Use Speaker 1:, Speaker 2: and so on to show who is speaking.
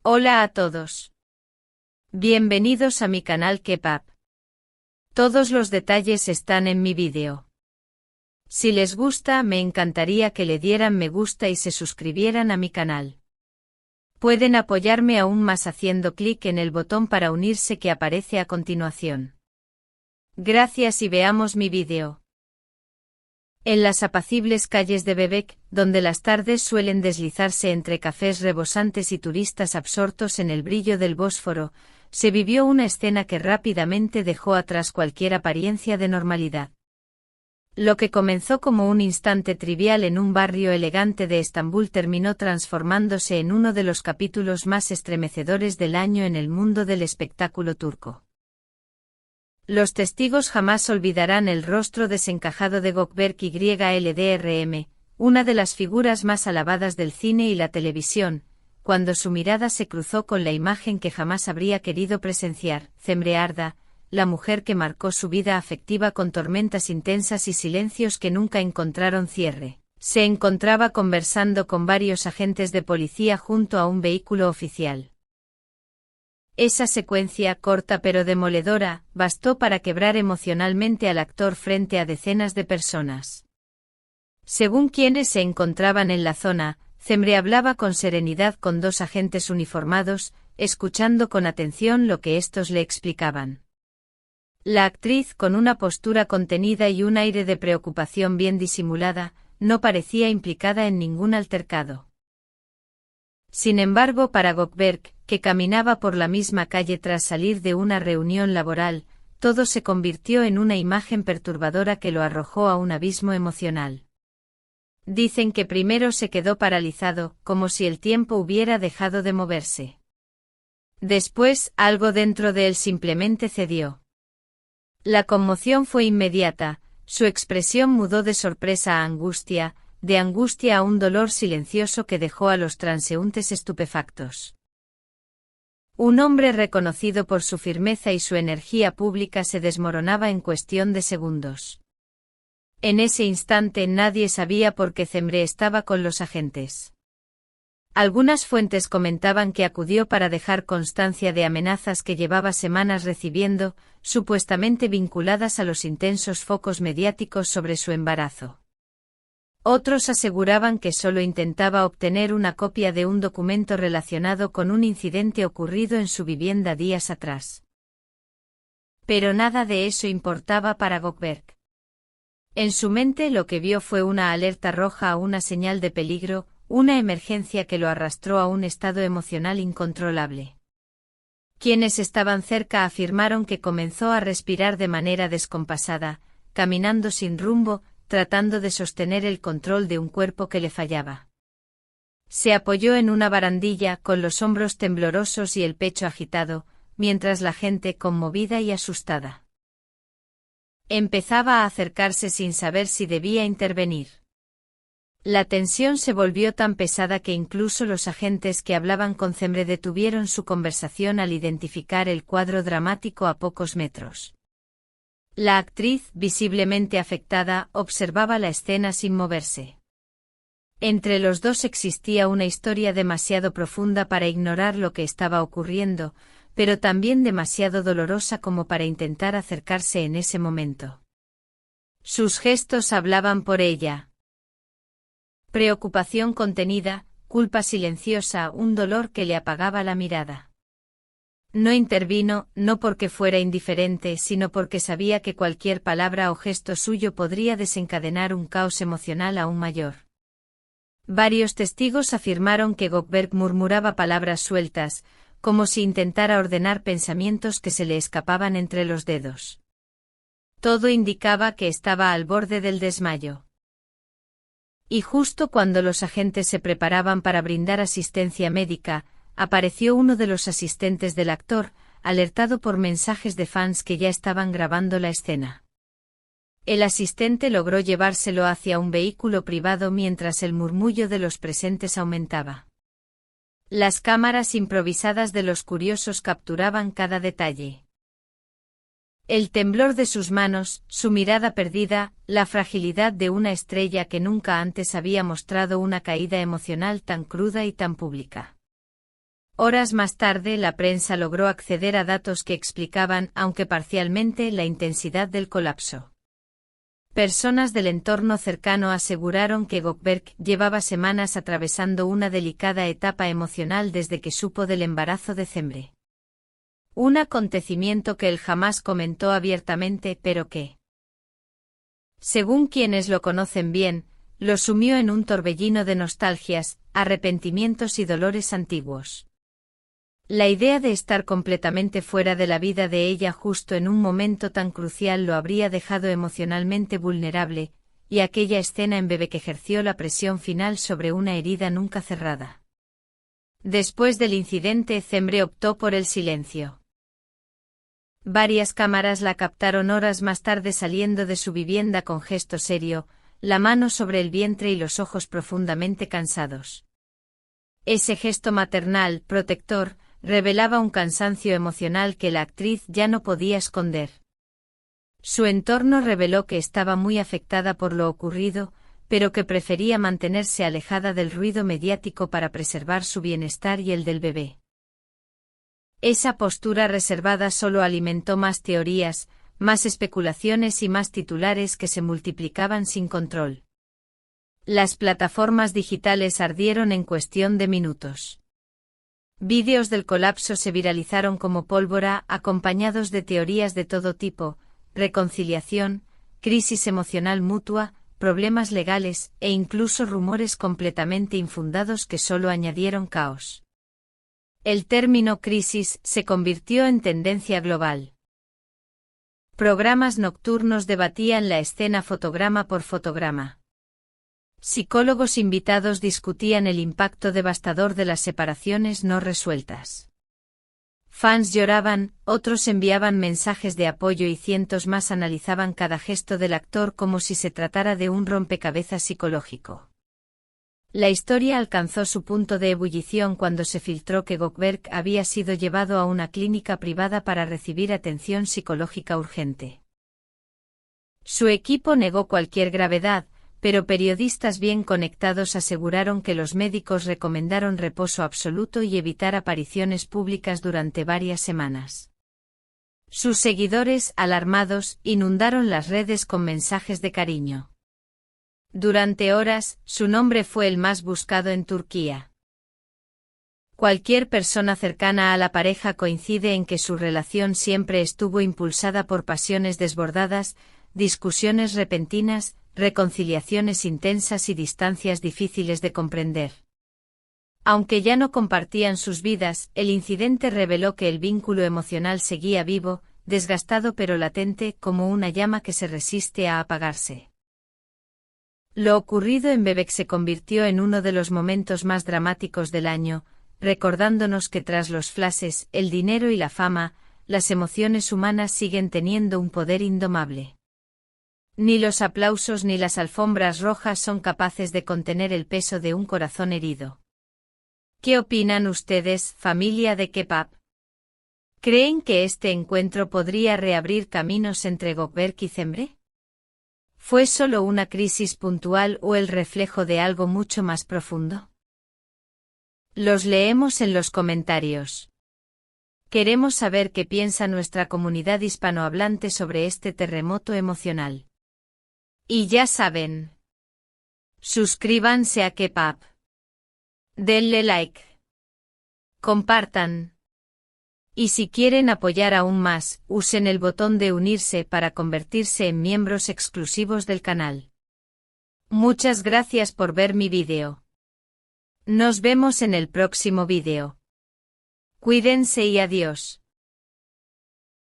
Speaker 1: Hola a todos. Bienvenidos a mi canal Kepap. Todos los detalles están en mi vídeo. Si les gusta, me encantaría que le dieran me gusta y se suscribieran a mi canal. Pueden apoyarme aún más haciendo clic en el botón para unirse que aparece a continuación. Gracias y veamos mi vídeo. En las apacibles calles de Bebek, donde las tardes suelen deslizarse entre cafés rebosantes y turistas absortos en el brillo del Bósforo, se vivió una escena que rápidamente dejó atrás cualquier apariencia de normalidad. Lo que comenzó como un instante trivial en un barrio elegante de Estambul terminó transformándose en uno de los capítulos más estremecedores del año en el mundo del espectáculo turco. Los testigos jamás olvidarán el rostro desencajado de Gökberk Yıldırım, una de las figuras más alabadas del cine y la televisión, cuando su mirada se cruzó con la imagen que jamás habría querido presenciar, Cemre Arda, la mujer que marcó su vida afectiva con tormentas intensas y silencios que nunca encontraron cierre. Se encontraba conversando con varios agentes de policía junto a un vehículo oficial. Esa secuencia corta pero demoledora, bastó para quebrar emocionalmente al actor frente a decenas de personas. Según quienes se encontraban en la zona, Cemre hablaba con serenidad con dos agentes uniformados, escuchando con atención lo que estos le explicaban. La actriz, con una postura contenida y un aire de preocupación bien disimulada, no parecía implicada en ningún altercado. Sin embargo, para Gökberk, que caminaba por la misma calle tras salir de una reunión laboral, todo se convirtió en una imagen perturbadora que lo arrojó a un abismo emocional. Dicen que primero se quedó paralizado, como si el tiempo hubiera dejado de moverse. Después, algo dentro de él simplemente cedió. La conmoción fue inmediata, su expresión mudó de sorpresa a angustia, de angustia a un dolor silencioso que dejó a los transeúntes estupefactos. Un hombre reconocido por su firmeza y su energía pública se desmoronaba en cuestión de segundos. En ese instante nadie sabía por qué Cemre estaba con los agentes. Algunas fuentes comentaban que acudió para dejar constancia de amenazas que llevaba semanas recibiendo, supuestamente vinculadas a los intensos focos mediáticos sobre su embarazo. Otros aseguraban que solo intentaba obtener una copia de un documento relacionado con un incidente ocurrido en su vivienda días atrás. Pero nada de eso importaba para Gökberk. En su mente lo que vio fue una alerta roja a una señal de peligro, una emergencia que lo arrastró a un estado emocional incontrolable. Quienes estaban cerca afirmaron que comenzó a respirar de manera descompasada, caminando sin rumbo, tratando de sostener el control de un cuerpo que le fallaba. Se apoyó en una barandilla con los hombros temblorosos y el pecho agitado, mientras la gente, conmovida y asustada, empezaba a acercarse sin saber si debía intervenir. La tensión se volvió tan pesada que incluso los agentes que hablaban con Cemre detuvieron su conversación al identificar el cuadro dramático a pocos metros. La actriz, visiblemente afectada, observaba la escena sin moverse. Entre los dos existía una historia demasiado profunda para ignorar lo que estaba ocurriendo, pero también demasiado dolorosa como para intentar acercarse en ese momento. Sus gestos hablaban por ella. Preocupación contenida, culpa silenciosa, un dolor que le apagaba la mirada. No intervino, no porque fuera indiferente, sino porque sabía que cualquier palabra o gesto suyo podría desencadenar un caos emocional aún mayor. Varios testigos afirmaron que Gökberk murmuraba palabras sueltas, como si intentara ordenar pensamientos que se le escapaban entre los dedos. Todo indicaba que estaba al borde del desmayo. Y justo cuando los agentes se preparaban para brindar asistencia médica, apareció uno de los asistentes del actor, alertado por mensajes de fans que ya estaban grabando la escena. El asistente logró llevárselo hacia un vehículo privado mientras el murmullo de los presentes aumentaba. Las cámaras improvisadas de los curiosos capturaban cada detalle. El temblor de sus manos, su mirada perdida, la fragilidad de una estrella que nunca antes había mostrado una caída emocional tan cruda y tan pública. Horas más tarde la prensa logró acceder a datos que explicaban, aunque parcialmente, la intensidad del colapso. Personas del entorno cercano aseguraron que Gökberg llevaba semanas atravesando una delicada etapa emocional desde que supo del embarazo de Cemre. Un acontecimiento que él jamás comentó abiertamente, pero que, según quienes lo conocen bien, lo sumió en un torbellino de nostalgias, arrepentimientos y dolores antiguos. La idea de estar completamente fuera de la vida de ella justo en un momento tan crucial lo habría dejado emocionalmente vulnerable, y aquella escena en Bebek ejerció la presión final sobre una herida nunca cerrada. Después del incidente, Cemre optó por el silencio. Varias cámaras la captaron horas más tarde saliendo de su vivienda con gesto serio, la mano sobre el vientre y los ojos profundamente cansados. Ese gesto maternal, protector, revelaba un cansancio emocional que la actriz ya no podía esconder. Su entorno reveló que estaba muy afectada por lo ocurrido, pero que prefería mantenerse alejada del ruido mediático para preservar su bienestar y el del bebé. Esa postura reservada solo alimentó más teorías, más especulaciones y más titulares que se multiplicaban sin control. Las plataformas digitales ardieron en cuestión de minutos. Vídeos del colapso se viralizaron como pólvora, acompañados de teorías de todo tipo: reconciliación, crisis emocional mutua, problemas legales, e incluso rumores completamente infundados que solo añadieron caos. El término crisis se convirtió en tendencia global. Programas nocturnos debatían la escena fotograma por fotograma. Psicólogos invitados discutían el impacto devastador de las separaciones no resueltas. Fans lloraban, otros enviaban mensajes de apoyo y cientos más analizaban cada gesto del actor como si se tratara de un rompecabezas psicológico. La historia alcanzó su punto de ebullición cuando se filtró que Gökberg había sido llevado a una clínica privada para recibir atención psicológica urgente. Su equipo negó cualquier gravedad, pero periodistas bien conectados aseguraron que los médicos recomendaron reposo absoluto y evitar apariciones públicas durante varias semanas. Sus seguidores, alarmados, inundaron las redes con mensajes de cariño. Durante horas, su nombre fue el más buscado en Turquía. Cualquier persona cercana a la pareja coincide en que su relación siempre estuvo impulsada por pasiones desbordadas, discusiones repentinas, reconciliaciones intensas y distancias difíciles de comprender. Aunque ya no compartían sus vidas, el incidente reveló que el vínculo emocional seguía vivo, desgastado pero latente, como una llama que se resiste a apagarse. Lo ocurrido en Bebek se convirtió en uno de los momentos más dramáticos del año, recordándonos que tras los flashes, el dinero y la fama, las emociones humanas siguen teniendo un poder indomable. Ni los aplausos ni las alfombras rojas son capaces de contener el peso de un corazón herido. ¿Qué opinan ustedes, familia de K-pop? ¿Creen que este encuentro podría reabrir caminos entre Gökberg y Cemre? ¿Fue solo una crisis puntual o el reflejo de algo mucho más profundo? Los leemos en los comentarios. Queremos saber qué piensa nuestra comunidad hispanohablante sobre este terremoto emocional. Y ya saben. Suscríbanse a K-pop. Denle like. Compartan. Y si quieren apoyar aún más, usen el botón de unirse para convertirse en miembros exclusivos del canal. Muchas gracias por ver mi vídeo. Nos vemos en el próximo vídeo. Cuídense y adiós.